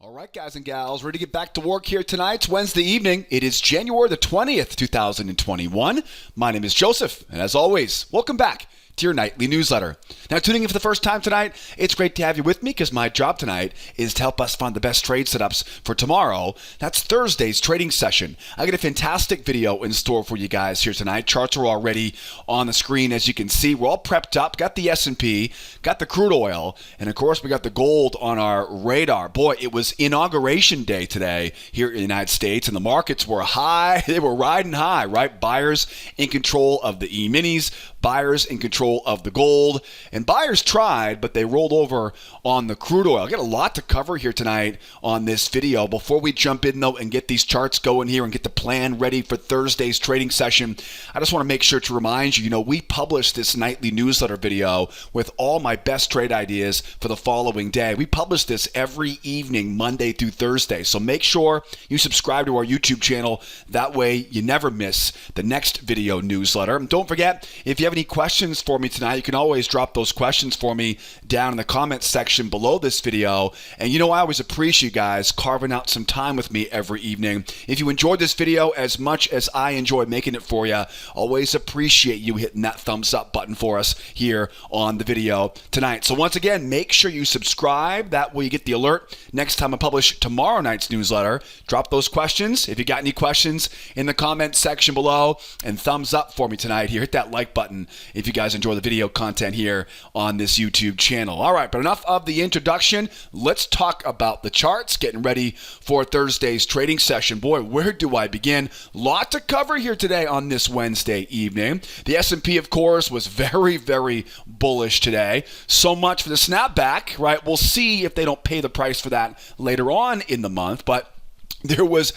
All right, guys and gals, ready to get back to work here tonight. It's Wednesday evening. It is January the 20th, 2021. My name is Joseph, and as always, welcome back to your nightly newsletter. Now, tuning in for the first time tonight, it's great to have you with me because my job tonight is to help us find the best trade setups for tomorrow. That's Thursday's trading session. I got a fantastic video in store for you guys here tonight. Charts are already on the screen, as you can see. We're all prepped up. Got the S&P, got the crude oil, and of course, we got the gold on our radar. Boy, it was inauguration day today here in the United States, and the markets were high. They were riding high, right? Buyers in control of the Eminis, buyers in control of the gold, and buyers tried, but they rolled over on the crude oil. I got a lot to cover here tonight on this video. Before we jump in, though, and get these charts going here and get the plan ready for Thursday's trading session, I just want to make sure to remind you, we publish this nightly newsletter video with all my best trade ideas for the following day. We publish this every evening, Monday through Thursday, so make sure you subscribe to our YouTube channel. That way, you never miss the next video newsletter. And don't forget, if you have any questions for me tonight, you can always drop those questions for me down in the comments section below this video. And I always appreciate you guys carving out some time with me every evening. If you enjoyed this video as much as I enjoy making it for you, always appreciate you hitting that thumbs up button for us here on the video tonight. So once again, make sure you subscribe. That way you get the alert next time I publish tomorrow night's newsletter. Drop those questions if you got any questions in the comments section below, and thumbs up for me tonight here. Hit that like button if you guys enjoy the video content here on this YouTube channel. All right, but enough of the introduction. Let's talk about the charts, getting ready for Thursday's trading session. Boy, where do I begin? Lot to cover here today on this Wednesday evening. The S&P, of course, was very, very bullish today. So much for the snapback, right? We'll see if they don't pay the price for that later on in the month, but there was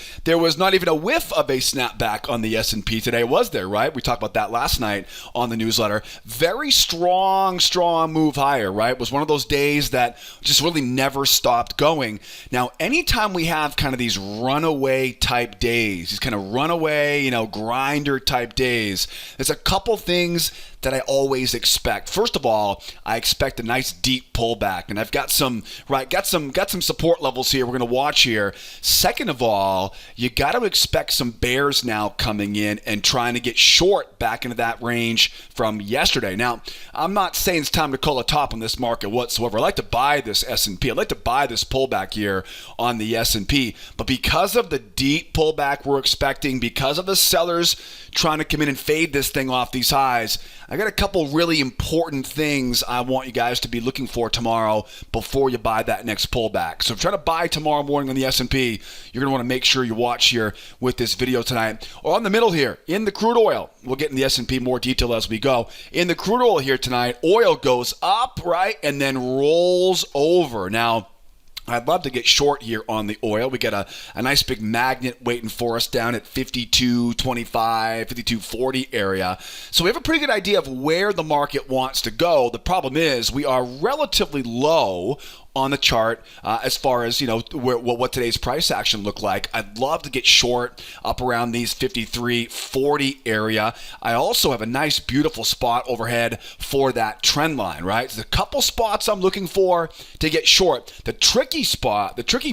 not even a whiff of a snapback on the S&P today, was there, right? We talked about that last night on the newsletter. Very strong move higher, right? It was one of those days that just really never stopped going. Now, anytime we have kind of these runaway type days, these kind of runaway, grinder type days, there's a couple things that I always expect. First of all, I expect a nice deep pullback, and I've got some support levels here we're going to watch here. Second of all, you got to expect some bears now coming in and trying to get short back into that range from yesterday. Now, I'm not saying it's time to call a top on this market whatsoever. I like to buy this S&P. I like to buy this pullback here on the S&P, but because of the deep pullback we're expecting, because of the sellers trying to come in and fade this thing off these highs, I got a couple really important things I want you guys to be looking for tomorrow before you buy that next pullback. So if you're trying to buy tomorrow morning on the S&P, you're going to want to make sure you watch here with this video tonight. Or on the middle here, in the crude oil, we'll get in the S&P more detail as we go. In the crude oil here tonight, oil goes up, right, and then rolls over. Now, I'd love to get short here on the oil. We got a nice big magnet waiting for us down at 52.25, 52.40 area. So we have a pretty good idea of where the market wants to go. The problem is we are relatively low on the chart as far as what today's price action looked like. I'd love to get short up around these 53.40 area. I also have a nice beautiful spot overhead for that trend line, right? There's a couple spots I'm looking for to get short. The tricky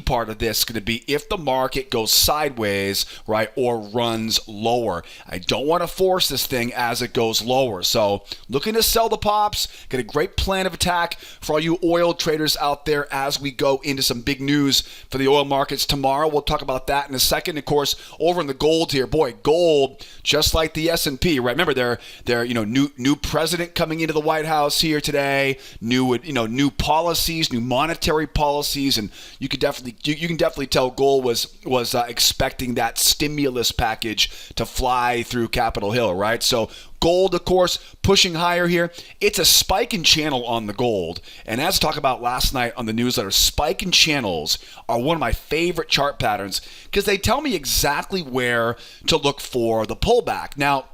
part of this is going to be if the market goes sideways, right, or runs lower. I don't want to force this thing as it goes lower. So looking to sell the pops, get a great plan of attack for all you oil traders out there as we go into some big news for the oil markets tomorrow. We'll talk about that in a second. Of course, over in the gold here, boy, gold, just like the S&P, right? Remember, they're new president coming into the White House here today, new policies, new monetary policies, and you can definitely tell gold was expecting that stimulus package to fly through Capitol Hill, right? So gold, of course, pushing higher here. It's a spike in channel on the gold. And as I talked about last night on the newsletter, spike in channels are one of my favorite chart patterns because they tell me exactly where to look for the pullback. Now,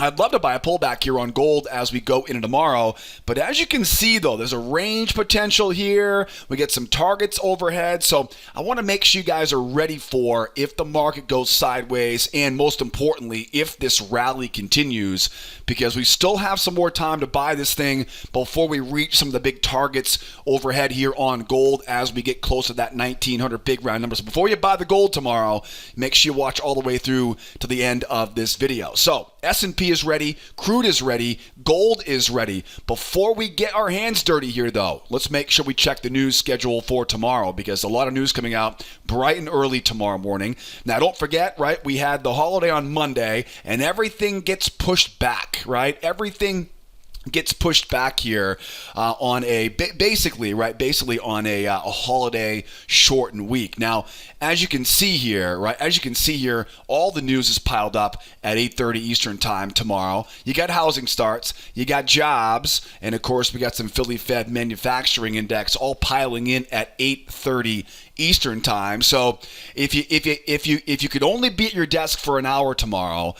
I'd love to buy a pullback here on gold as we go into tomorrow. But as you can see, though, there's a range potential here. We get some targets overhead. So I want to make sure you guys are ready for if the market goes sideways and, most importantly, if this rally continues, because we still have some more time to buy this thing before we reach some of the big targets overhead here on gold as we get close to that 1900 big round number. So before you buy the gold tomorrow, make sure you watch all the way through to the end of this video. So S&P is ready, crude is ready, gold is ready. Before we get our hands dirty here, though, let's make sure we check the news schedule for tomorrow, because a lot of news coming out bright and early tomorrow morning. Now, don't forget, right, we had the holiday on Monday, and everything gets pushed back, right? Everything gets pushed back here on a basically on a holiday shortened week. Now, as you can see here, all the news is piled up at 8:30 Eastern time tomorrow. You got housing starts, you got jobs, and of course we got some Philly Fed manufacturing index all piling in at 8:30 Eastern time. So if you could only be at your desk for an hour tomorrow,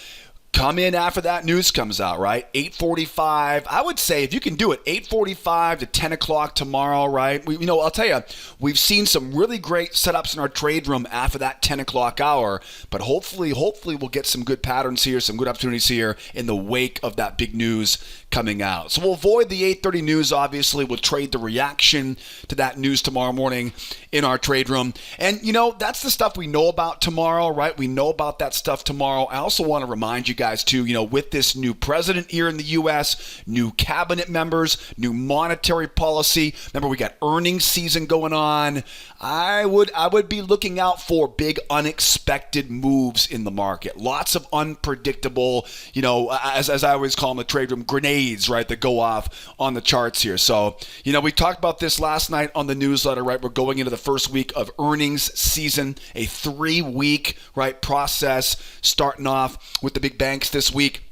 come in after that news comes out, right? 8:45. I would say if you can do it, 8:45 to 10 o'clock tomorrow, right? I'll tell you, we've seen some really great setups in our trade room after that 10 o'clock hour, but hopefully we'll get some good patterns here, some good opportunities here in the wake of that big news coming out. So we'll avoid the 8:30 news, obviously. We'll trade the reaction to that news tomorrow morning in our trade room. And, that's the stuff we know about tomorrow, right? We know about that stuff tomorrow. I also want to remind you guys, too, with this new president here in the U.S., new cabinet members, new monetary policy. Remember, we got earnings season going on. I would be looking out for big unexpected moves in the market. Lots of unpredictable, as I always call them, the trade room grenades, right, that go off on the charts here. So, we talked about this last night on the newsletter, right? We're going into the first week of earnings season, a 3-week, right, process starting off with the big banks this week.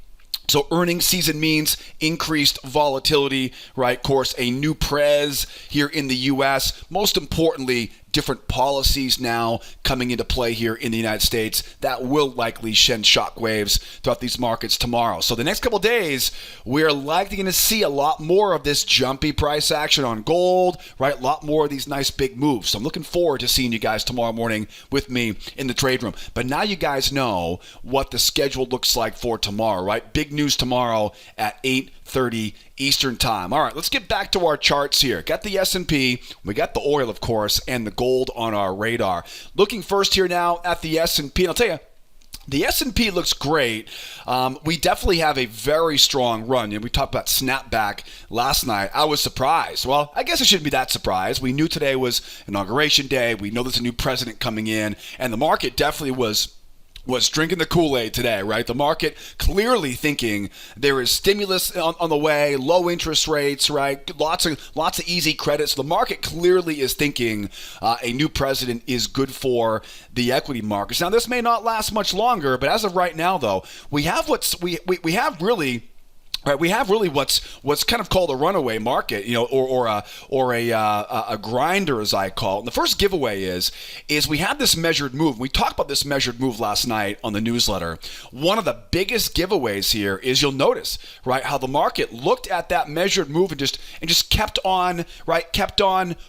So earnings season means increased volatility, right? Of course, a new prez here in the U.S. Most importantly, different policies now coming into play here in the United States that will likely send shockwaves throughout these markets tomorrow. So the next couple of days, we're likely going to see a lot more of this jumpy price action on gold, right? A lot more of these nice big moves. So I'm looking forward to seeing you guys tomorrow morning with me in the trade room. But now you guys know what the schedule looks like for tomorrow, right? Big news tomorrow at 8:30 Eastern time. All right, let's get back to our charts here. Got the S&P, we got the oil, of course, and the gold on our radar. Looking first here now at the S&P, and I'll tell you, the S&P looks great. We definitely have a very strong run. We talked about snapback last night. I was surprised. Well, I guess I shouldn't be that surprised. We knew today was Inauguration Day. We know there's a new president coming in, and the market definitely was drinking the Kool-Aid today, right? The market clearly thinking there is stimulus on the way, low interest rates, right? Lots of easy credits. The market clearly is thinking a new president is good for the equity markets. Now, this may not last much longer, but as of right now, though, we have what's kind of called a runaway market, or a grinder, as I call it. And the first giveaway is we have this measured move. We talked about this measured move last night on the newsletter. One of the biggest giveaways here is you'll notice, right, how the market looked at that measured move and just kept on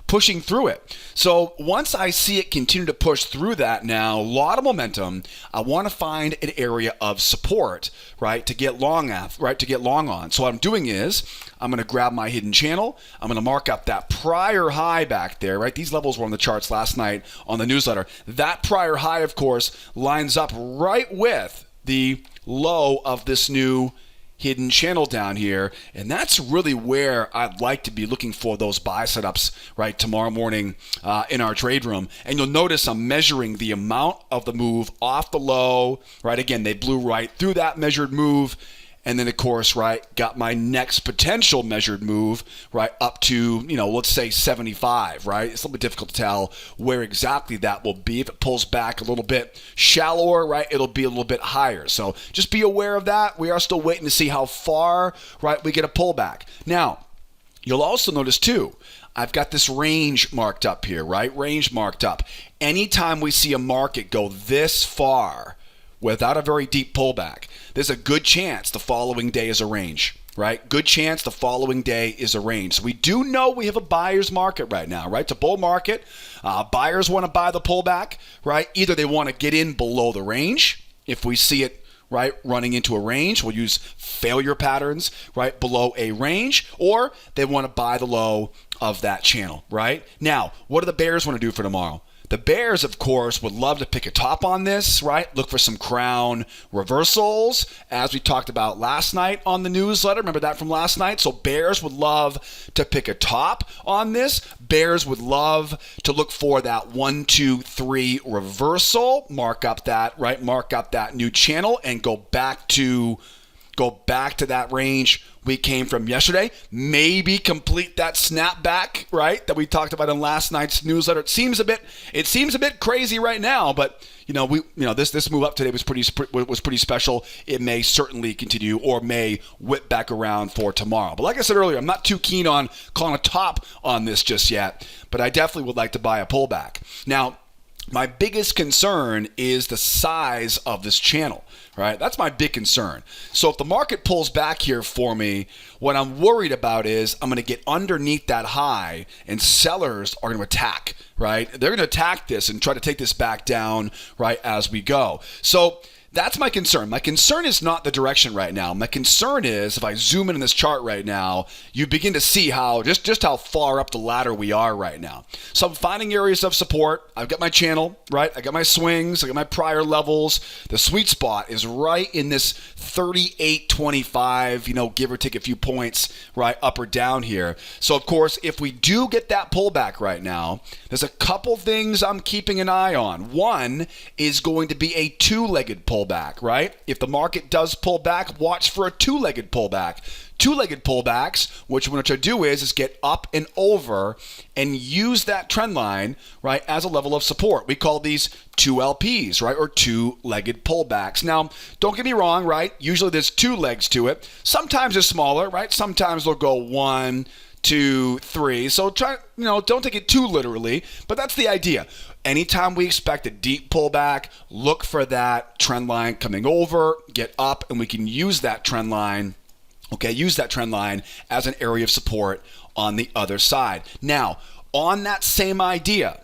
pushing through it. So once I see it continue to push through that now, a lot of momentum, I want to find an area of support, right, to get long on. So what I'm doing is I'm going to grab my hidden channel. I'm going to mark up that prior high back there, right? These levels were on the charts last night on the newsletter. That prior high, of course, lines up right with the low of this new hidden channel down here, and that's really where I'd like to be looking for those buy setups, right, tomorrow morning in our trade room. And you'll notice I'm measuring the amount of the move off the low, right? Again, they blew right through that measured move. And then, of course, right, got my next potential measured move, right, up to, let's say 75, right? It's a little bit difficult to tell where exactly that will be. If it pulls back a little bit shallower, right, it'll be a little bit higher. So just be aware of that. We are still waiting to see how far, right, we get a pullback. Now, you'll also notice, too, I've got this range marked up here, right? Range marked up. Anytime we see a market go this far, without a very deep pullback, there's a good chance the following day is a range. Right? Good chance the following day is a range. So we do know we have a buyer's market right now, right? It's a bull market. Buyers want to buy the pullback, right? Either they want to get in below the range. If we see it, right, running into a range, we'll use failure patterns, right, below a range, or they want to buy the low of that channel, right? Now, what do the bears want to do for tomorrow? The bears, of course, would love to pick a top on this, right? Look for some crown reversals, as we talked about last night on the newsletter. Remember that from last night? So bears would love to pick a top on this. Bears would love to look for that 1, 2, 3 reversal. Mark up that, right? Mark up that new channel and go back to that range we came from yesterday. Maybe complete that snapback, right, that we talked about in last night's newsletter. It seems a bit crazy right now, but this move up today was pretty special. It may certainly continue or may whip back around for tomorrow. But like I said earlier, I'm not too keen on calling a top on this just yet, but I definitely would like to buy a pullback. Now, my biggest concern is the size of this channel, right? That's my big concern. So if the market pulls back here for me, what I'm worried about is I'm going to get underneath that high and sellers are going to attack, right? They're going to attack this and try to take this back down, right, as we go. So that's my concern. My concern is not the direction right now. My concern is if I zoom in on this chart right now, you begin to see how just how far up the ladder we are right now. So I'm finding areas of support. I've got my channel, right? I got my swings. I got my prior levels. The sweet spot is right in this 38.25, give or take a few points, right, up or down here. So of course, if we do get that pullback right now, there's a couple things I'm keeping an eye on. One is going to be a two-legged pullback, right? If the market does pull back, watch for a two-legged pullback. Two-legged pullbacks, what I do is get up and over and use that trend line, right, as a level of support. We call these 2LPs, right, or two-legged pullbacks. Now, don't get me wrong, right? Usually there's two legs to it. Sometimes they're smaller, right? Sometimes they'll go 1, 2, 3. So don't take it too literally, but that's the idea. Anytime we expect a deep pullback, look for that trend line coming over, get up, and we can use that trend line. Okay, use that trend line as an area of support on the other side. Now, on that same idea,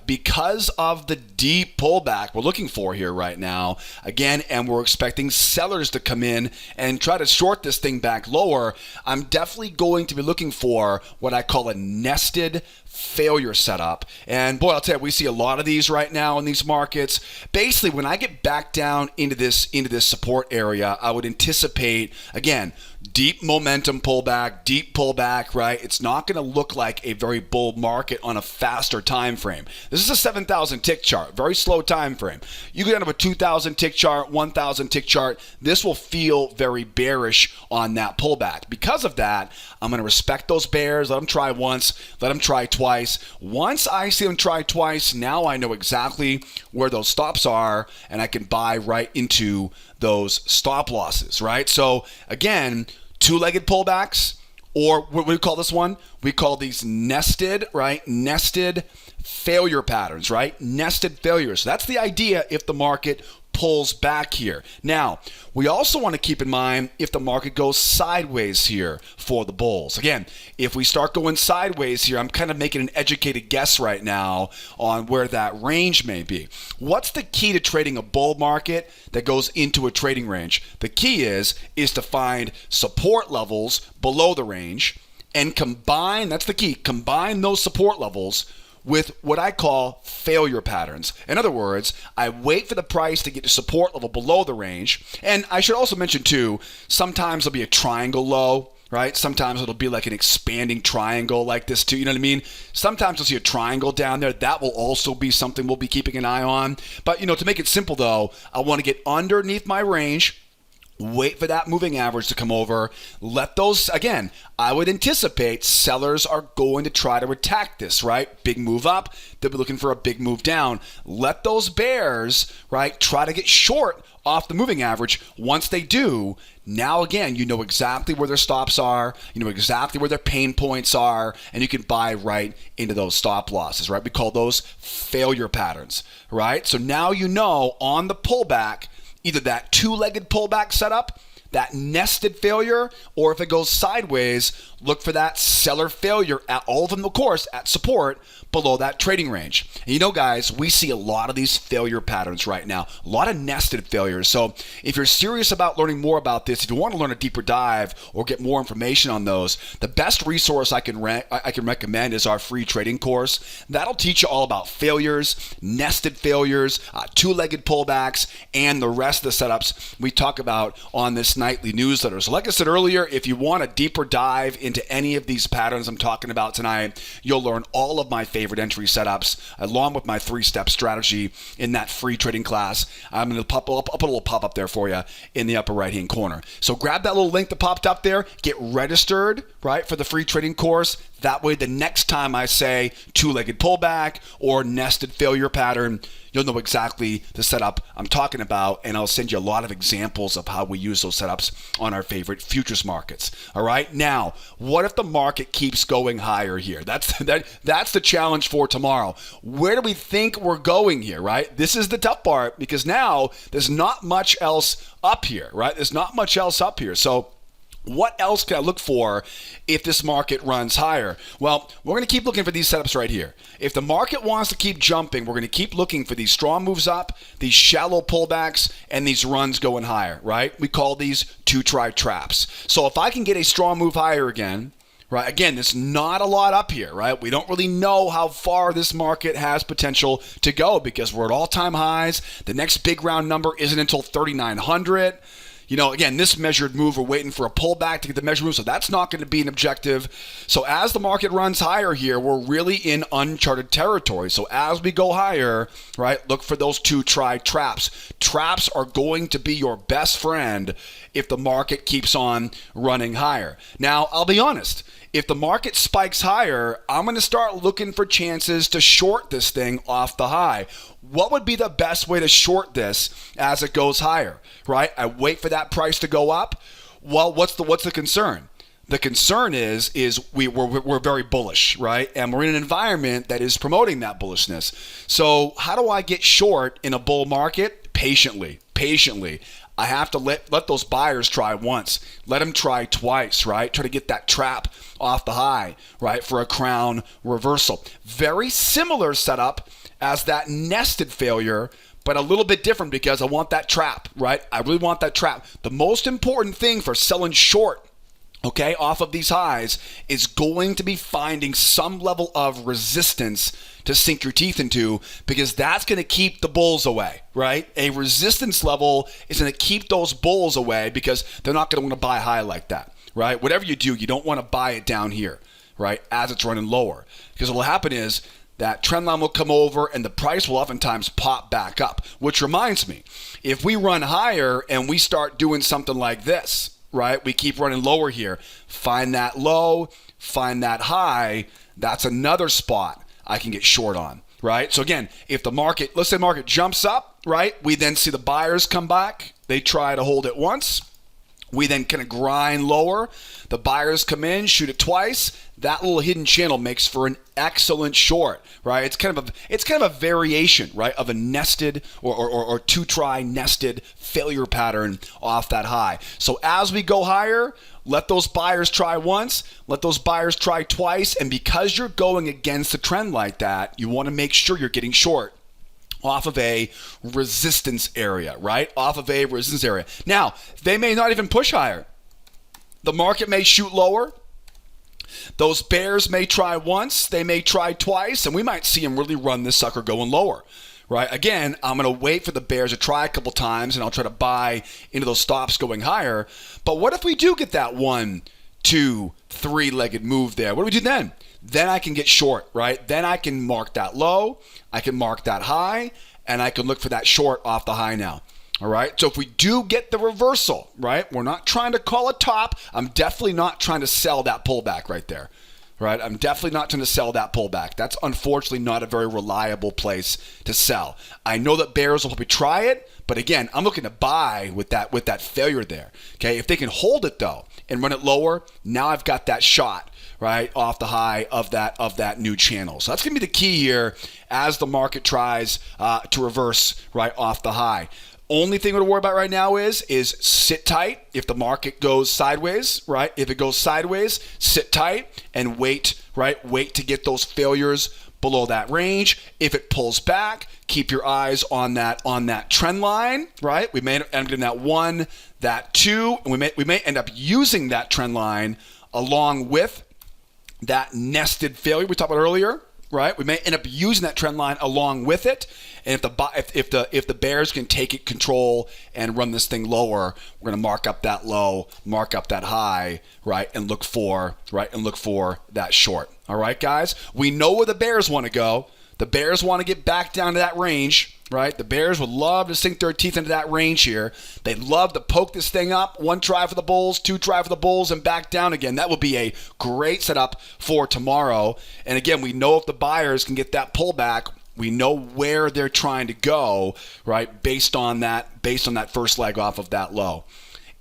because of the deep pullback we're looking for here right now, again, and we're expecting sellers to come in and try to short this thing back lower, I'm definitely going to be looking for what I call a nested failure setup. And boy, I'll tell you, we see a lot of these right now in these markets. Basically, when I get back down into this support area, I would anticipate, again, deep momentum pullback, right? It's not going to look like a very bull market on a faster time frame. This is a 7,000 tick chart, very slow time frame. You go down to a 2,000 tick chart, 1,000 tick chart, this will feel very bearish on that pullback. Because of that, I'm going to respect those bears, let them try once, let them try twice. Once I see them try twice, now I know exactly where those stops are, and I can buy right into those stop losses, right? So again, two-legged pullbacks, or what do we call this one? We call these nested, right? Nested failure patterns, right? Nested failures. So that's the idea if the market pulls back here. Now, we also want to keep in mind if the market goes sideways here for the bulls. Again, if we start going sideways here, I'm kind of making an educated guess right now on where that range may be. What's the key to trading a bull market that goes into a trading range? The key is to find support levels below the range and combine, that's the key, combine those support levels with what I call failure patterns. In other words, I wait for the price to get to support level below the range. And I should also mention too, sometimes there'll be a triangle low, right? Sometimes it'll be like an expanding triangle like this too, you know what I mean? Sometimes you'll see a triangle down there. That will also be something we'll be keeping an eye on. But to make it simple though, I want to get underneath my range. Wait for that moving average to come over. Let those, again, I would anticipate sellers are going to try to attack this, right? Big move up. They'll be looking for a big move down. Let those bears, right, try to get short off the moving average. Once they do, now again, you know exactly where their stops are. You know exactly where their pain points are, and you can buy right into those stop losses, right? We call those failure patterns, right? So now you know on the pullback, either that two-legged pullback setup, that nested failure, or if it goes sideways, look for that seller failure at all of them, of course, at support below that trading range. And you know, guys, we see a lot of these failure patterns right now, a lot of nested failures. So if you're serious about learning more about this, if you want to learn a deeper dive or get more information on those, the best resource I can recommend is our free trading course. That'll teach you all about failures, nested failures, two-legged pullbacks, and the rest of the setups we talk about on this nightly newsletter. So like I said earlier, if you want a deeper dive into any of these patterns I'm talking about tonight, you'll learn all of my favorite entry setups along with my 3-step strategy in that free trading class. I'm going to I'll put a little pop-up there for you in the upper right-hand corner. So grab that little link that popped up there, get registered, right, for the free trading course. That way, the next time I say two-legged pullback or nested failure pattern, you'll know exactly the setup I'm talking about, and I'll send you a lot of examples of how we use those setups on our favorite futures markets. All right. Now, what if the market keeps going higher here? That's the challenge for tomorrow. Where do we think we're going here? Right. This is the tough part because now there's not much else up here. Right. There's not much else up here. So what else can I look for if this market runs higher? Well, we're going to keep looking for these setups right here. If the market wants to keep jumping, we're going to keep looking for these strong moves up, these shallow pullbacks, and these runs going higher, right? We call these two-try traps. So if I can get a strong move higher again, right? Again, there's not a lot up here, right? We don't really know how far this market has potential to go because we're at all-time highs. The next big round number isn't until 3,900. You know, again, this measured move, we're waiting for a pullback to get the measured move, so that's not going to be an objective. So as the market runs higher here, we're really in uncharted territory. So as we go higher, right, look for those two-try traps. Traps are going to be your best friend if the market keeps on running higher. Now, I'll be honest. If the market spikes higher, I'm going to start looking for chances to short this thing off the high. What would be the best way to short this as it goes higher, right? I wait for that price to go up. Well, what's the concern? The concern is we're very bullish, right? And we're in an environment that is promoting that bullishness. So how do I get short in a bull market? Patiently. I have to let those buyers try once. Let them try twice, right? Try to get that trap off the high, right, for a crown reversal. Very similar setup as that nested failure, but a little bit different because I want that trap, right? I really want that trap. The most important thing for selling short, okay, off of these highs is going to be finding some level of resistance to sink your teeth into because that's going to keep the bulls away, right? A resistance level is going to keep those bulls away because they're not going to want to buy high like that, right? Whatever you do, you don't want to buy it down here, right, as it's running lower. Because what will happen is that trend line will come over and the price will oftentimes pop back up, which reminds me, if we run higher and we start doing something like this, right, we keep running lower here, find that low, find that high, that's another spot I can get short on, right? So again, if the market, let's say market jumps up, right, we then see the buyers come back, they try to hold it once, we then kind of grind lower, the buyers come in, shoot it twice, that little hidden channel makes for an excellent short, right? It's kind of a variation, right, of a nested or two-try nested failure pattern off that high. So as we go higher, let those buyers try once, let those buyers try twice, and because you're going against the trend like that, you want to make sure you're getting short off of a resistance area, right? Off of a resistance area. Now, they may not even push higher. The market may shoot lower. Those bears may try once, they may try twice, and we might see them really run this sucker going lower, right? Again, I'm going to wait for the bears to try a couple times, and I'll try to buy into those stops going higher. But what if we do get that 1, 2, 3-legged move there? What do we do then? Then I can get short, right? Then I can mark that low, I can mark that high, and I can look for that short off the high now. All right. So if we do get the reversal, right, we're not trying to call a top. I'm definitely not trying to sell that pullback right there. Right. I'm definitely not trying to sell that pullback. That's unfortunately not a very reliable place to sell. I know that bears will probably try it, but again, I'm looking to buy with that failure there. Okay. If they can hold it though and run it lower, now I've got that shot right off the high of that new channel. So that's going to be the key here as the market tries to reverse right off the high. Only thing we're to worry about right now is sit tight. If the market goes sideways, right? If it goes sideways, sit tight and wait, right? Wait to get those failures below that range. If it pulls back, keep your eyes on that trend line, right? We may end up in that 1, that 2, and we may end up using that trend line along with that nested failure we talked about earlier, right? We may end up using that trend line along with it. And if the bears can take it control and run this thing lower, we're going to mark up that low, mark up that high, right, and look for that short. All right, guys. We know where the bears want to go. The bears want to get back down to that range, right? The bears would love to sink their teeth into that range here. They'd love to poke this thing up. 1 try for the bulls, 2 try for the bulls, and back down again. That would be a great setup for tomorrow. And again, we know if the buyers can get that pullback, we know where they're trying to go, right, based on that first leg off of that low.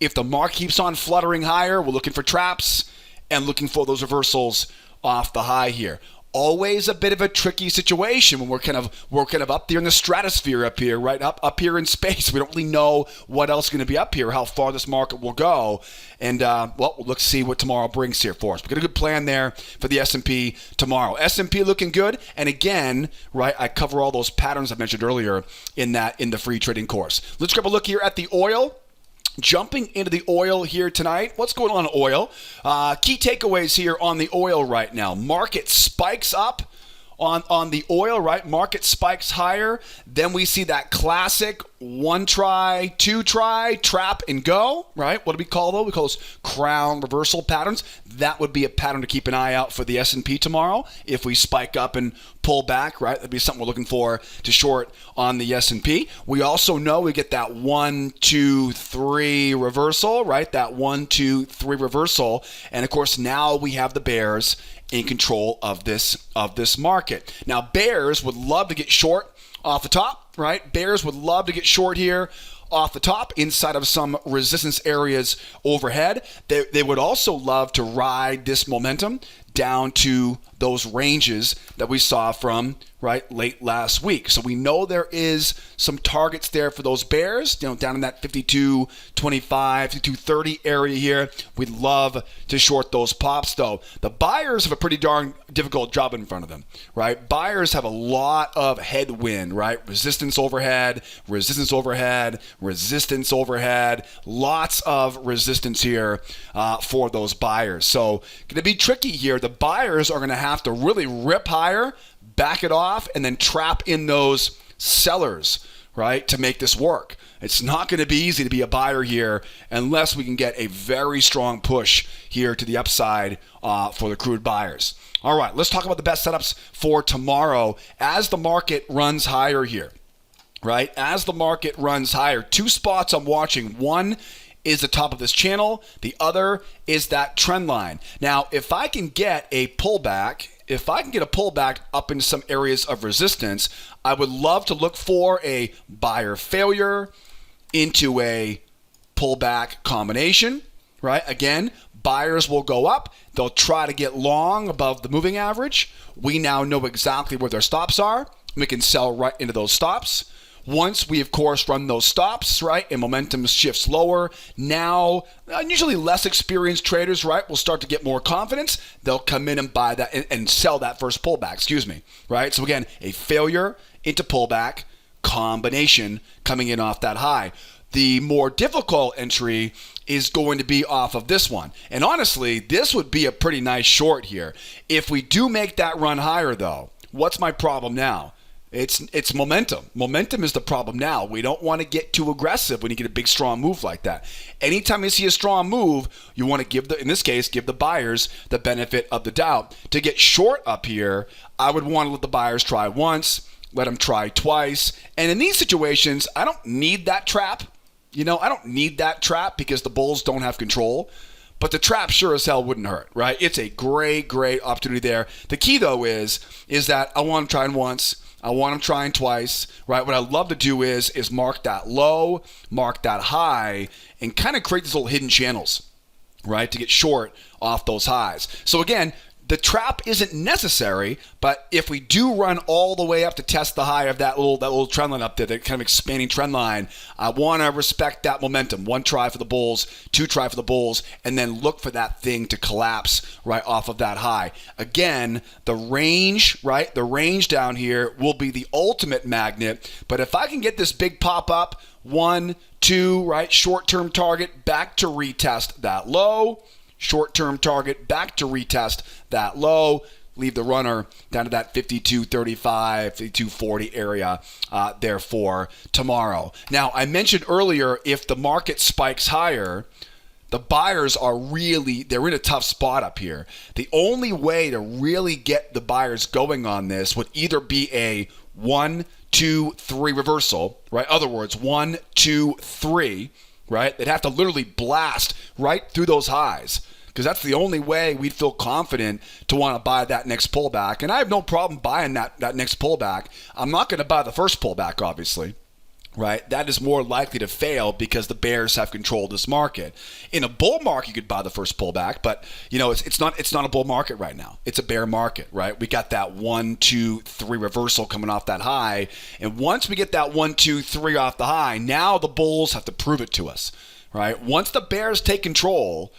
If the market keeps on fluttering higher, we're looking for traps and looking for those reversals off the high here. Always a bit of a tricky situation when we're kind of up there in the stratosphere up here, right? Up here in space. We don't really know what else is going to be up here, how far this market will go. And, we'll look to see what tomorrow brings here for us. We've got a good plan there for the S&P tomorrow. S&P looking good. And again, right, I cover all those patterns I mentioned earlier in the free trading course. Let's grab a look here at the oil. Jumping into the oil here tonight. What's going on in oil? Key takeaways here on the oil right now. Market spikes up on the oil, right? Market spikes higher. Then we see that classic 1 try, 2 try, trap and go, right? What do we call those? We call those crown reversal patterns. That would be a pattern to keep an eye out for the S&P tomorrow. If we spike up and pull back, right? That'd be something we're looking for to short on the S&P. We also know we get that 1, 2, 3 reversal, right? That 1, 2, 3 reversal. And of course, now we have the bears in control of this market. Now, bears would love to get short off the top, right? Bears would love to get short here off the top inside of some resistance areas overhead. They would also love to ride this momentum down to those ranges that we saw from late last week. So we know there is some targets there for those bears, down in that 52.25, 52.30 area here. We'd love to short those pops though. The buyers have a pretty darn difficult job in front of them, right? Buyers have a lot of headwind, right? Resistance overhead, resistance overhead, resistance overhead, lots of resistance here for those buyers. So going to be tricky here. The buyers are going to have to really rip higher, back it off, and then trap in those sellers, right, to make this work. It's not going to be easy to be a buyer here unless we can get a very strong push here to the upside for the crude buyers. All right, let's talk about the best setups for tomorrow as the market runs higher here, right? As the market runs higher, 2 spots I'm watching. One is the top of this channel. The other is that trend line. Now, if I can get a pullback, up into some areas of resistance, I would love to look for a buyer failure into a pullback combination, right? Again, buyers will go up. They'll try to get long above the moving average. We now know exactly where their stops are. We can sell right into those stops. Once we, of course, run those stops, right, and momentum shifts lower, now usually less experienced traders, right, will start to get more confidence. They'll come in and buy that and sell that first pullback, right? So again, a failure into pullback combination coming in off that high. The more difficult entry is going to be off of this one. And honestly, this would be a pretty nice short here. If we do make that run higher, though, what's my problem now? It's momentum. Momentum is the problem now. We don't want to get too aggressive when you get a big, strong move like that. Anytime you see a strong move, you want to in this case, give the buyers the benefit of the doubt. To get short up here, I would want to let the buyers try once let them try twice. And in these situations, I don't need that trap. I don't need that trap because the bulls don't have control. But the trap sure as hell wouldn't hurt, right? It's a great, great opportunity there. The key, though, is that I want them trying once. I want them trying twice, right? What I love to do is mark that low, mark that high, and kind of create these little hidden channels, right, to get short off those highs. So again, the trap isn't necessary, but if we do run all the way up to test the high of that little trend line up there, that kind of expanding trend line, I want to respect that momentum. 1 try for the bulls, 2 try for the bulls, and then look for that thing to collapse right off of that high. Again, the range, right, the range down here will be the ultimate magnet, but if I can get this big pop up, 1, 2, right, short-term target, back to retest that low, short-term target, back to retest that low, leave the runner down to that 52.35, 52.40 area there for tomorrow. Now, I mentioned earlier, if the market spikes higher, the buyers they're in a tough spot up here. The only way to really get the buyers going on this would either be a 1, 2, 3 reversal, right? In other words, 1, 2, 3, right? They'd have to literally blast right through those highs, because that's the only way we'd feel confident to want to buy that next pullback. And I have no problem buying that next pullback. I'm not going to buy the first pullback, obviously, right? That is more likely to fail because the bears have controlled this market. In a bull market, you could buy the first pullback, but it's not a bull market right now. It's a bear market, right? We got that 1, 2, 3 reversal coming off that high, and once we get that 1, 2, 3 off the high, now the bulls have to prove it to us, right? Once the bears take control,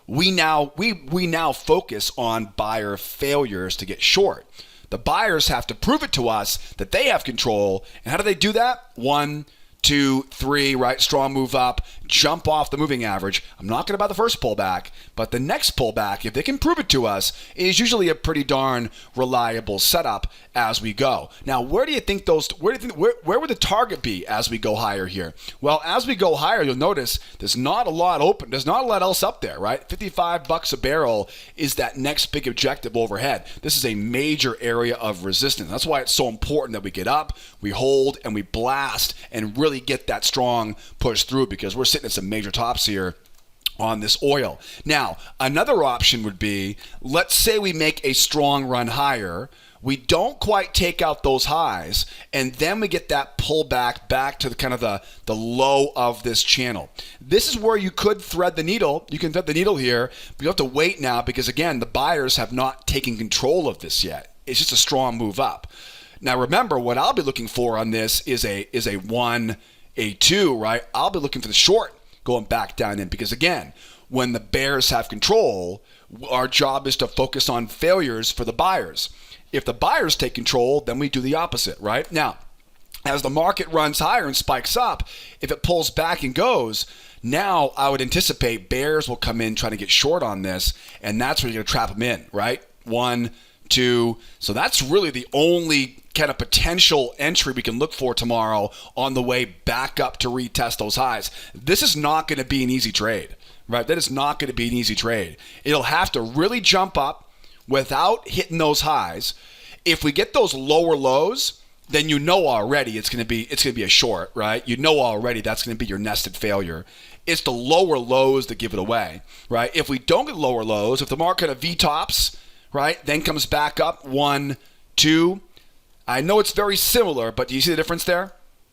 we now focus on buyer failures to get short. The buyers have to prove it to us that they have control. And how do they do that? 1, 2, 3, right? Strong move up, jump off the moving average. I'm not going to buy the first pullback, but the next pullback, if they can prove it to us, is usually a pretty darn reliable setup as we go. Now, where do you think where would the target be as we go higher here? Well, as we go higher, you'll notice there's not a lot open. There's not a lot else up there, right? $55 a barrel is that next big objective overhead. This is a major area of resistance. That's why it's so important that we get up, we hold, and we blast and really get that strong push through, because we're sitting at some major tops here on this oil. Now, another option would be, let's say we make a strong run higher, we don't quite take out those highs, and then we get that pullback back to the low of this channel. This is where you could thread the needle. You can thread the needle here, but you have to wait now, because again, the buyers have not taken control of this yet. It's just a strong move up. Now remember, what I'll be looking for on this is a 1, a 2, right? I'll be looking for the short going back down in, because again, when the bears have control, our job is to focus on failures for the buyers. If the buyers take control, then we do the opposite, right? Now, as the market runs higher and spikes up, if it pulls back and goes, now I would anticipate bears will come in trying to get short on this, and that's where you're going to trap them in, right? 1, 2. So that's really the only kind of potential entry we can look for tomorrow on the way back up to retest those highs. This is not going to be an easy trade, right? That is not going to be an easy trade. It'll have to really jump up without hitting those highs. If we get those lower lows, then already it's going to be a short, right? Already that's going to be your nested failure. It's the lower lows that give it away, right? If we don't get lower lows, if the market kind of V-tops, right, then comes back up 1, 2. I know it's very similar, but do you see the difference there?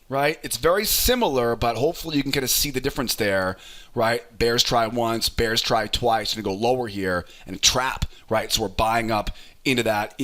Right? It's very similar, but hopefully you can kind of see the difference there, right? Bears try once, bears try twice, and go lower here and trap, right? So we're buying up into that,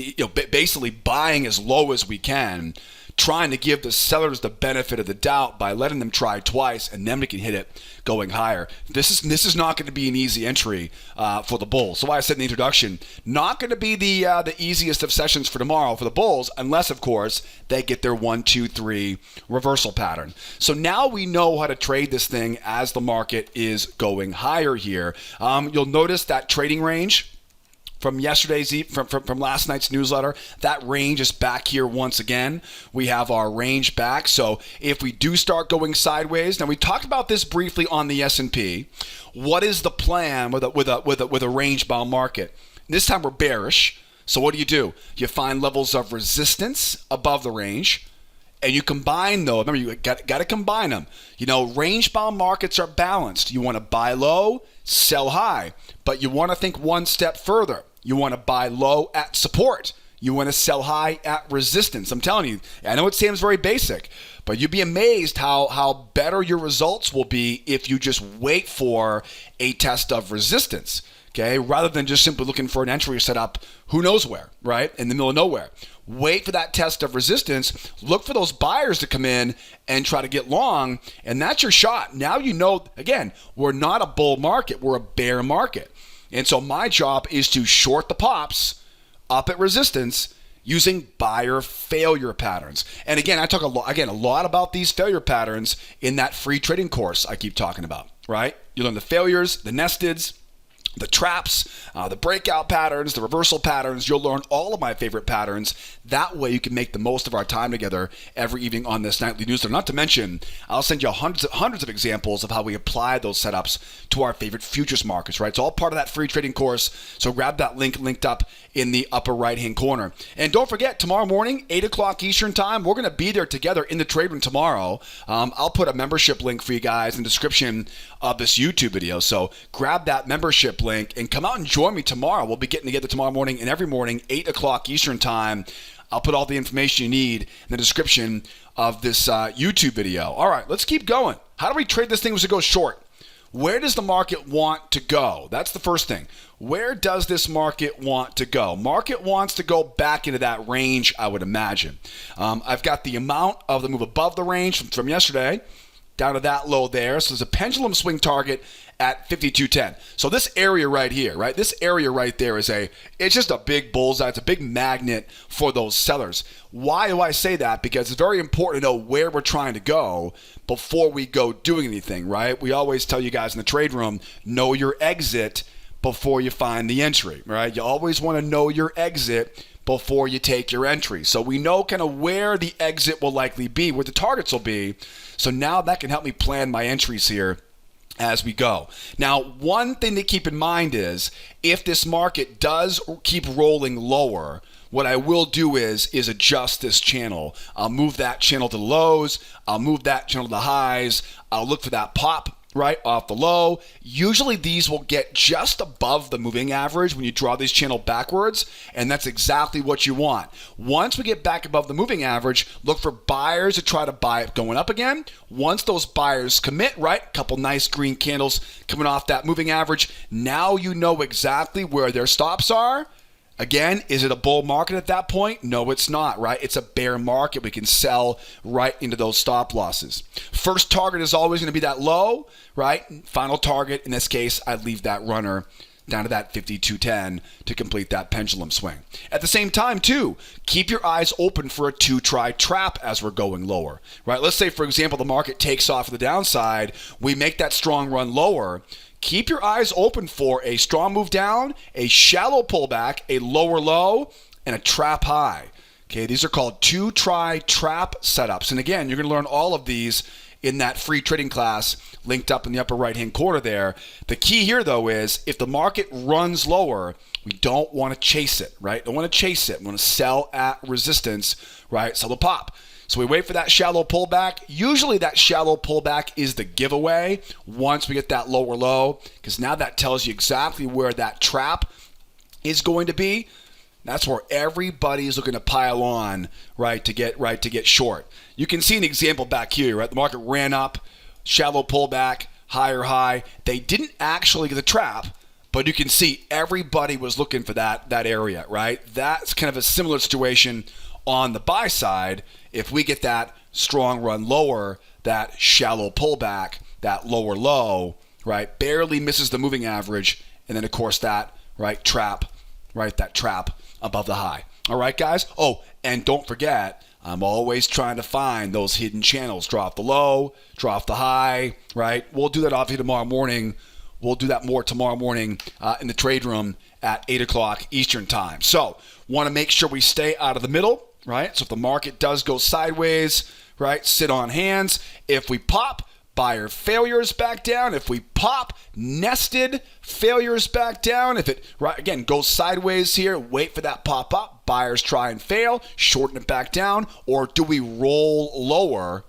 basically buying as low as we can, trying to give the sellers the benefit of the doubt by letting them try twice, and then we can hit it going higher. This is not going to be an easy entry for the bulls. So why I said in the introduction, not going to be the easiest of sessions for tomorrow for the bulls, unless of course they get their 1, 2, 3 reversal pattern. So now we know how to trade this thing as the market is going higher here. You'll notice that trading range from from last night's newsletter, that range is back here once again. We have our range back. So if we do start going sideways, now we talked about this briefly on the S&P. What is the plan with a range bound market? This time we're bearish. So what do? You find levels of resistance above the range, and you combine those. Remember, you got to combine them. Range-bound markets are balanced. You want to buy low, sell high, but you want to think one step further. You want to buy low at support. You want to sell high at resistance. I'm telling you, I know it seems very basic, but you'd be amazed how better your results will be if you just wait for a test of resistance, okay? Rather than just simply looking for an entry set up who knows where, right? In the middle of nowhere. Wait for that test of resistance. Look for those buyers to come in and try to get long, and that's your shot. Now again, we're not a bull market. We're a bear market. And so my job is to short the pops up at resistance using buyer failure patterns. And again, I talk a lot about these failure patterns in that free trading course I keep talking about, right? You learn the failures, the nesteds, the traps, the breakout patterns, the reversal patterns. You'll learn all of my favorite patterns. That way you can make the most of our time together every evening on this nightly newsletter. Not to mention, I'll send you hundreds of examples of how we apply those setups to our favorite futures markets, right? It's all part of that free trading course. So grab that link linked up in the upper right-hand corner. And don't forget, tomorrow morning, 8 o'clock Eastern time, we're going to be there together in the trade room tomorrow. I'll put a membership link for you guys in the description of this YouTube video. So grab that membership link and come out and join me tomorrow. We'll be getting together tomorrow morning and every morning, 8 o'clock Eastern time. I'll put all the information you need in the description of this YouTube video. All right, let's keep going. How do we trade this thing as it goes short? Where does the market want to go? That's the first thing. Where does this market want to go? Market wants to go back into that range, I would imagine. I've got the amount of the move above the range from yesterday down to that low there. So there's a pendulum swing target at 52.10. So this area right here, right? This area right there it's just a big bullseye. It's a big magnet for those sellers. Why do I say that? Because it's very important to know where we're trying to go before we go doing anything, right? We always tell you guys in the trade room, know your exit before you find the entry, right? You always want to know your exit before you take your entry. So we know kind of where the exit will likely be, where the targets will be. So now that can help me plan my entries here as we go. Now, one thing to keep in mind is if this market does keep rolling lower, what I will do is adjust this channel. I'll move that channel to the lows. I'll move that channel to the highs. I'll look for that pop right off the low. Usually these will get just above the moving average when you draw this channel backwards, and that's exactly what you want. Once we get back above the moving average, look for buyers to try to buy it going up again. Once those buyers commit, right, a couple nice green candles coming off that moving average, now you know exactly where their stops are. Again, is it a bull market at that point? No, it's not, right? It's a bear market. We can sell right into those stop losses. First target is always going to be that low, right? Final target, in this case, I'd leave that runner down to that 52.10 to complete that pendulum swing. At the same time, too, keep your eyes open for a two-try trap as we're going lower, right? Let's say, for example, the market takes off to the downside. We make that strong run lower. Keep your eyes open for a strong move down, a shallow pullback, a lower low, and a trap high. Okay, these are called two-try trap setups. And again, you're going to learn all of these in that free trading class linked up in the upper right-hand corner there. The key here, though, is if the market runs lower, we don't want to chase it, right? Don't want to chase it. We want to sell at resistance, right? Sell the pop. So we wait for that shallow pullback. Usually that shallow pullback is the giveaway once we get that lower low, because now that tells you exactly where that trap is going to be. That's where everybody is looking to pile on, right, to get short. You can see an example back here, right? The market ran up, shallow pullback, higher high. They didn't actually get the trap, but you can see everybody was looking for that area, right? That's kind of a similar situation on the buy side. If we get that strong run lower, that shallow pullback, that lower low, right, barely misses the moving average, and then of course that, right, trap, right, that trap above the high. All right, guys? Oh, and don't forget, I'm always trying to find those hidden channels. Drop the low, drop the high, right? We'll do that obviously tomorrow morning. We'll do that more tomorrow morning in the trade room at 8 o'clock Eastern time. So want to make sure we stay out of the middle, right? So if the market does go sideways, right, sit on hands. If we pop, buyer failures back down. If we pop, nested failures back down. If it, right, again, goes sideways here, wait for that pop up. buyers try and fail, shorten it back down, or do we roll lower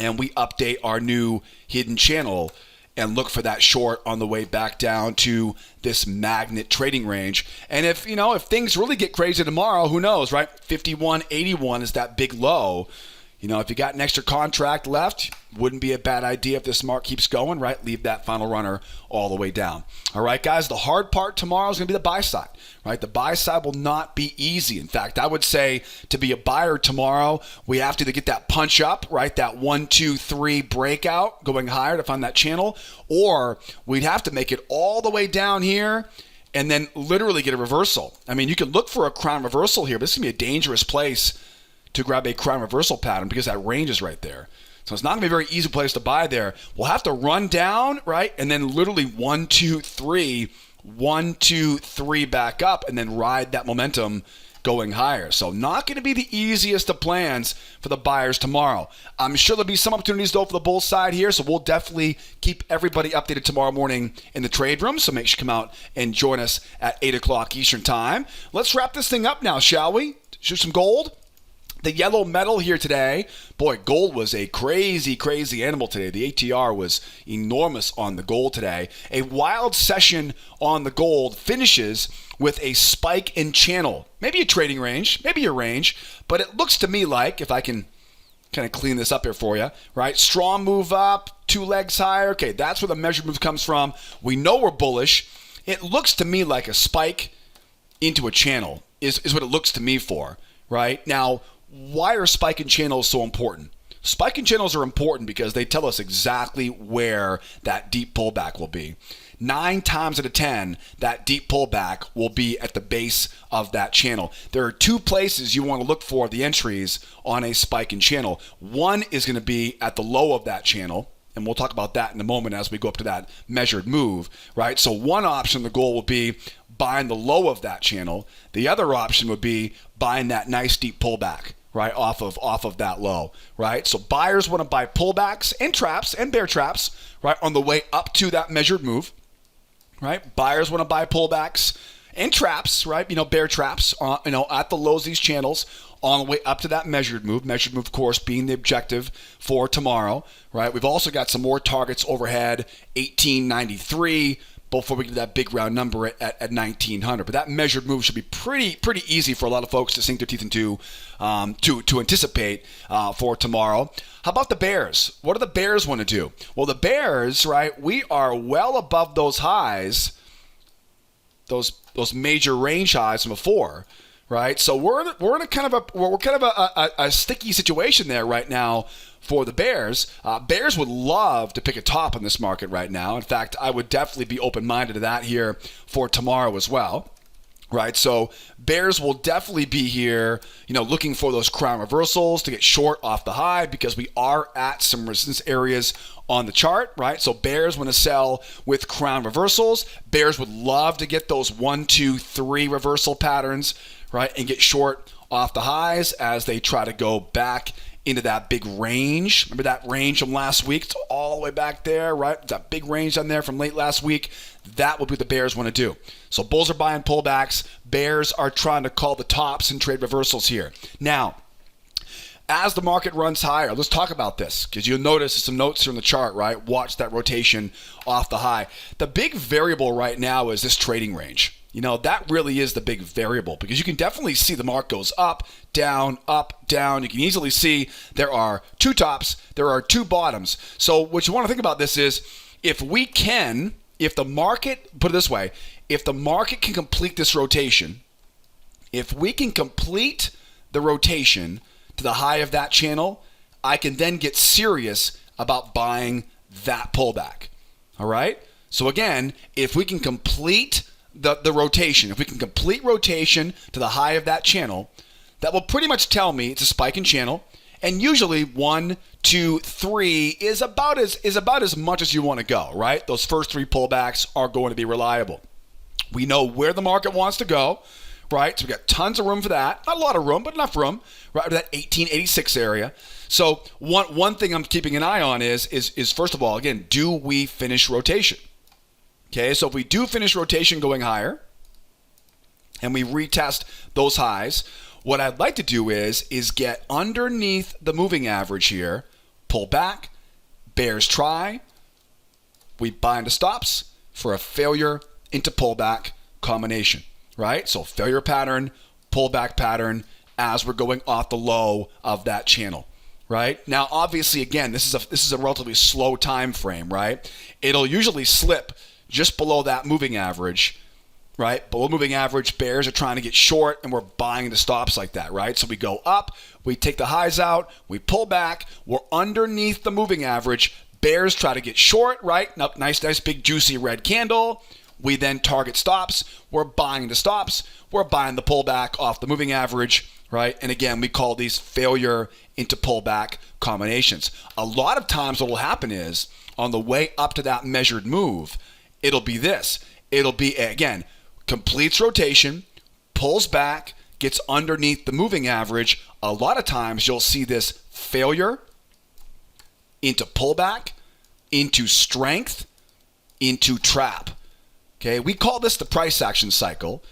and we update our new hidden channel and look for that short on the way back down to this magnet trading range? And if things really get crazy tomorrow, who knows, right? 51.81 is that big low. If you got an extra contract left, wouldn't be a bad idea if this market keeps going, right? Leave that final runner all the way down. All right, guys, the hard part tomorrow is going to be the buy side, right? The buy side will not be easy. In fact, I would say to be a buyer tomorrow, we have to either get that punch up, right? That 1, 2, 3 breakout going higher to find that channel, or we'd have to make it all the way down here and then literally get a reversal. I mean, you can look for a crown reversal here, but this is going to be a dangerous place to grab a crown reversal pattern because that range is right there. So it's not going to be a very easy place to buy there. We'll have to run down, right? And then literally 1, 2, 3, 1, 2, 3 back up and then ride that momentum going higher. So not going to be the easiest of plans for the buyers tomorrow. I'm sure there'll be some opportunities though for the bull side here. So we'll definitely keep everybody updated tomorrow morning in the trade room. So make sure you come out and join us at 8 o'clock Eastern time. Let's wrap this thing up now, shall we? Shoot some gold. The yellow metal here today, boy, gold was a crazy, crazy animal today. The ATR was enormous on the gold today. A wild session on the gold finishes with a spike in channel. Maybe a trading range, maybe a range, but it looks to me like, if I can kind of clean this up here for you, right? Strong move up, 2 legs higher. Okay, that's where the measured move comes from. We know we're bullish. It looks to me like a spike into a channel is what it looks to me for, right? Now, why are spike and channels so important? Spike and channels are important because they tell us exactly where that deep pullback will be. 9 times out of 10, that deep pullback will be at the base of that channel. There are 2 places you want to look for the entries on a spike and channel. One is going to be at the low of that channel, and we'll talk about that in a moment as we go up to that measured move, right? So one option, the goal will be buying the low of that channel. The other option would be buying that nice deep pullback, right, off of that low, right? So buyers want to buy pullbacks and traps and bear traps, right, on the way up to that measured move, right? Buyers want to buy pullbacks and traps, right, bear traps, at the lows of these channels on the way up to that measured move. Measured move, of course, being the objective for tomorrow, right? We've also got some more targets overhead, 1893, before we get to that big round number at 1900. But that measured move should be pretty easy for a lot of folks to sink their teeth into, to anticipate for tomorrow. How about the bears? What do the bears want to do? Well, the bears, right, we are well above those highs, those major range highs from before, right? So we're in a kind of a sticky situation there right now for the bears. Bears would love to pick a top in this market right now. In fact, I would definitely be open-minded to that here for tomorrow as well, right? So bears will definitely be here, looking for those crown reversals to get short off the high because we are at some resistance areas on the chart, right? So bears want to sell with crown reversals. Bears would love to get those 1, 2, 3 reversal patterns, right, and get short off the highs as they try to go back into that big range. Remember that range from last week? It's all the way back there, right? That big range on there from late last week. That will be what the bears want to do. So bulls are buying pullbacks. Bears are trying to call the tops and trade reversals here. Now, as the market runs higher, let's talk about this because you'll notice some notes here in the chart, right? Watch that rotation off the high. The big variable right now is this trading range. That really is the big variable because you can definitely see the mark goes up, down, up, down. You can easily see there are 2 tops, there are 2 bottoms. So what you want to think about this is if the market, put it this way, if the market can complete this rotation, if we can complete the rotation to the high of that channel, I can then get serious about buying that pullback. All right? So again, if we can complete the rotation, if we can complete rotation to the high of that channel, that will pretty much tell me it's a spike in channel. And usually 1, 2, 3 is about as much as you want to go, right? Those first 3 pullbacks are going to be reliable. We know where the market wants to go, right? So we got tons of room for that. Not a lot of room, but enough room, right? To that 1886 area. So one thing I'm keeping an eye on is first of all, again, do we finish rotation? Okay, so if we do finish rotation going higher, and we retest those highs, what I'd like to do is get underneath the moving average here, pull back, bears try, we buy into stops for a failure into pullback combination, right? So failure pattern, pullback pattern as we're going off the low of that channel, right? Now, obviously, again, this is a relatively slow time frame, right? It'll usually slip just below that moving average, right? Below moving average, bears are trying to get short, and we're buying the stops like that, right? So we go up, we take the highs out, we pull back, we're underneath the moving average. Bears try to get short, right? Nice big juicy red candle. We then target stops. We're buying the stops. We're buying the pullback off the moving average, right? And again, we call these failure into pullback combinations. A lot of times what will happen is on the way up to that measured move, it'll be this. It'll be, again, completes rotation, pulls back, gets underneath the moving average. A lot of times you'll see this failure into pullback, into strength, into trap. Okay, we call this the price action cycle.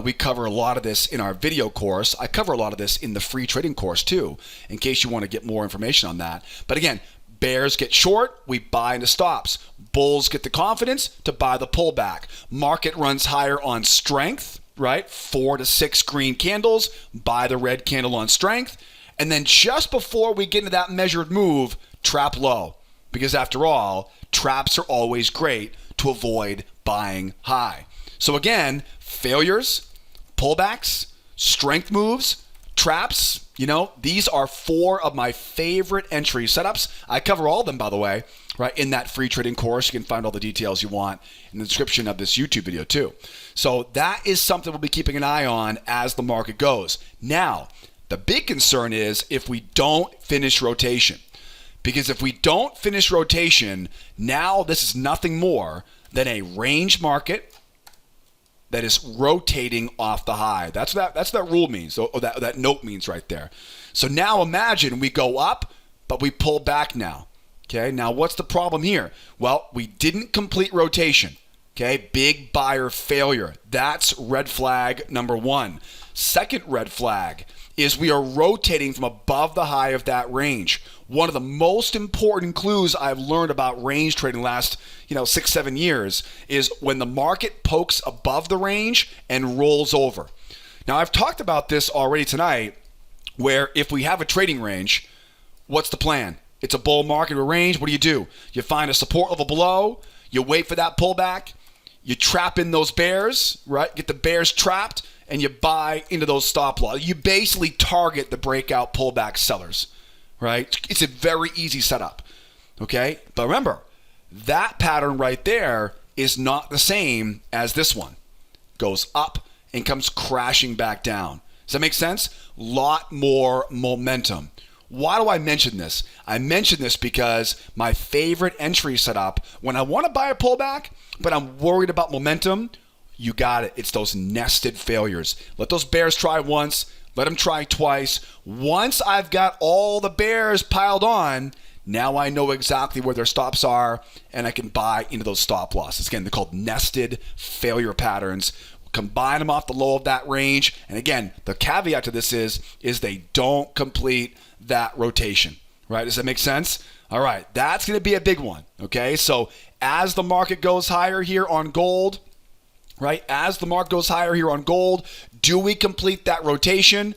We cover a lot of this in our video course. I cover a lot of this in the free trading course too, in case you want to get more information on that. But again, bears get short, we buy into stops. Bulls get the confidence to buy the pullback. Market runs higher on strength, right? 4 to 6 green candles, buy the red candle on strength. And then just before we get into that measured move, trap low. Because after all, traps are always great to avoid buying high. So again, failures, pullbacks, strength moves, traps, these are 4 of my favorite entry setups. I cover all of them, by the way, right, in that free trading course. You can find all the details you want in the description of this YouTube video too. So that is something we'll be keeping an eye on as the market goes. Now, the big concern is if we don't finish rotation. Because if we don't finish rotation, now this is nothing more than a range market that is rotating off the high. That's what that rule means, or that note means right there. So now imagine we go up, but we pull back now. Okay, now what's the problem here? Well, we didn't complete rotation. Okay, big buyer failure. That's red flag number 1. Second red flag is we are rotating from above the high of that range. One of the most important clues I've learned about range trading last 6-7 years is when the market pokes above the range and rolls over. Now, I've talked about this already tonight, where if we have a trading range, what's the plan? It's a bull market with range. What do? You find a support level below, you wait for that pullback, you trap in those bears, right? Get the bears trapped, and you buy into those stop loss. You basically target the breakout pullback sellers, right? It's a very easy setup, okay? But remember, that pattern right there is not the same as this one. Goes up and comes crashing back down. Does that make sense? Lot more momentum. Why do I mention this? I mention this because my favorite entry setup, when I want to buy a pullback, but I'm worried about momentum, you got it. It's those nested failures. Let those bears try once. Let them try twice. Once I've got all the bears piled on, now I know exactly where their stops are, and I can buy into those stop losses. Again, they're called nested failure patterns. Combine them off the low of that range. And again, the caveat to this is they don't complete that rotation. Right? Does that make sense? All right. That's going to be a big one. Okay. So as the market goes higher here on gold, right? As the market goes higher here on gold, do we complete that rotation,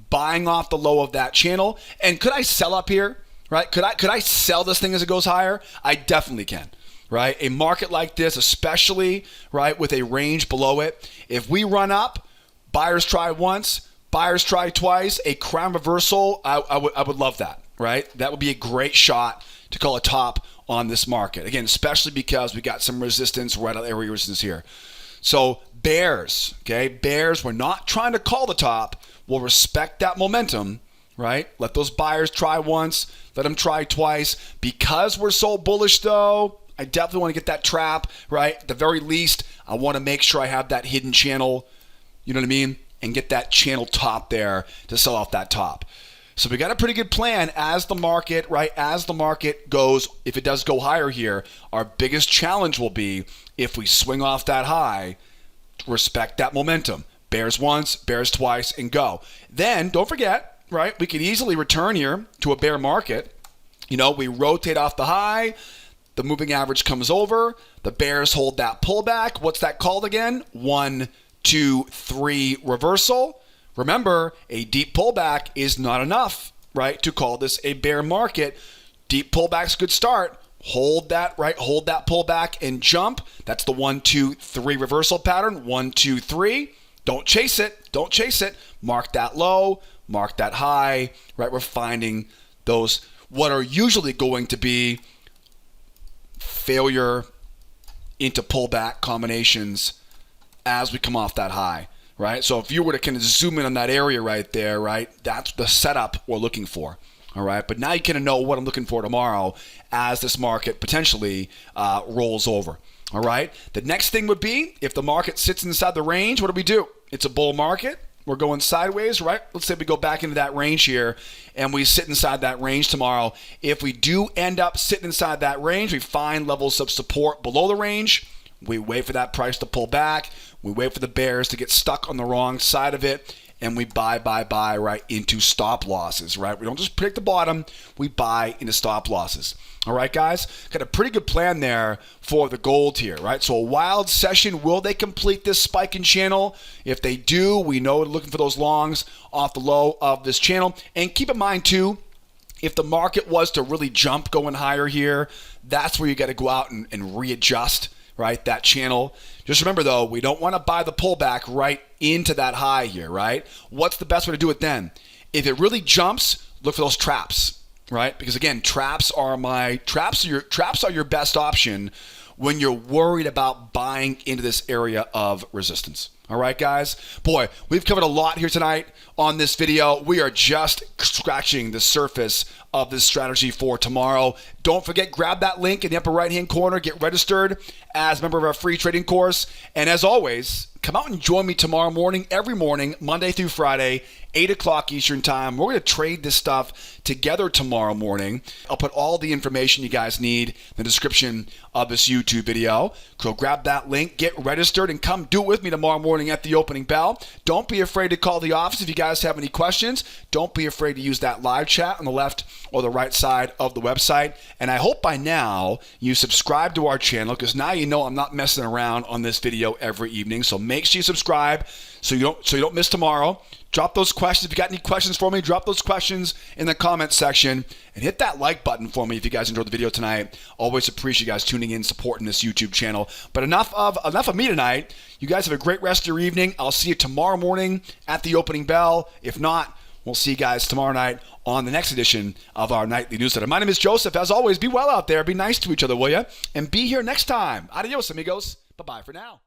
buying off the low of that channel? And could I sell up here? Right? Could I sell this thing as it goes higher? I definitely can. Right? A market like this, especially right with a range below it, if we run up, buyers try once, buyers try twice, a crown reversal, I would love that. Right? That would be a great shot to call a top on this market. Again, especially because we got some resistance, right at area resistance here. So bears, okay, bears, we're not trying to call the top. We'll respect that momentum, right? Let those buyers try once, let them try twice. Because we're so bullish though, I definitely want to get that trap, right? At the very least, I want to make sure I have that hidden channel, you know what I mean? And get that channel top there to sell off that top. So we got a pretty good plan as the market, right? As the market goes, if it does go higher here, our biggest challenge will be if we swing off that high, respect that momentum. Bears once, bears twice, and go. Then, don't forget, right, we could easily return here to a bear market. We rotate off the high. The moving average comes over. The bears hold that pullback. What's that called again? 1, 2, 3 reversal. Remember, a deep pullback is not enough, right, to call this a bear market. Deep pullback's a good start. Hold that, right? Hold that pullback and jump. That's the 1, 2, 3 reversal pattern. 1, 2, 3. Don't chase it. Don't chase it. Mark that low. Mark that high, right? We're finding those, what are usually going to be failure into pullback combinations as we come off that high, right? So if you were to kind of zoom in on that area right there, right, that's the setup we're looking for, all right? But now you kind of know what I'm looking for tomorrow as this market potentially rolls over, all right? The next thing would be if the market sits inside the range, what do? It's a bull market. We're going sideways, right? Let's say we go back into that range here and we sit inside that range tomorrow. If we do end up sitting inside that range, we find levels of support below the range. We wait for that price to pull back. We wait for the bears to get stuck on the wrong side of it. And we buy right into stop losses, right? We don't just predict the bottom. We buy into stop losses. All right, guys? Got a pretty good plan there for the gold here, right? So a wild session. Will they complete this spike in channel? If they do, we know we're looking for those longs off the low of this channel. And keep in mind, too, if the market was to really jump going higher here, that's where you got to go out and readjust, right, that channel. Just remember, though, we don't want to buy the pullback right into that high here, right? What's the best way to do it then? If it really jumps, look for those traps, right? Because again, traps are your best option when you're worried about buying into this area of resistance. All right, guys? Boy, we've covered a lot here tonight on this video. We are just scratching the surface of this strategy for tomorrow. Don't forget, grab that link in the upper right-hand corner. Get registered as a member of our free trading course. And as always, come out and join me tomorrow morning, every morning, Monday through Friday, 8 o'clock Eastern Time. We're going to trade this stuff together tomorrow morning. I'll put all the information you guys need in the description of this YouTube video. So grab that link, get registered, and come do it with me tomorrow morning at the opening bell. Don't be afraid to call the office if you guys have any questions. Don't be afraid to use that live chat on the left or the right side of the website. And I hope by now you subscribe to our channel, because now you know I'm not messing around on this video every evening. So make sure you subscribe so you don't miss tomorrow. Drop those questions. If you got any questions for me, drop those questions in the comments section, and hit that like button for me if you guys enjoyed the video tonight. Always appreciate you guys tuning in, supporting this YouTube channel. But enough of me tonight. You guys have a great rest of your evening. I'll see you tomorrow morning at the opening bell. If not, we'll see you guys tomorrow night on the next edition of our nightly newsletter. My name is Joseph. As always, be well out there. Be nice to each other, will you? And be here next time. Adios, amigos. Bye-bye for now.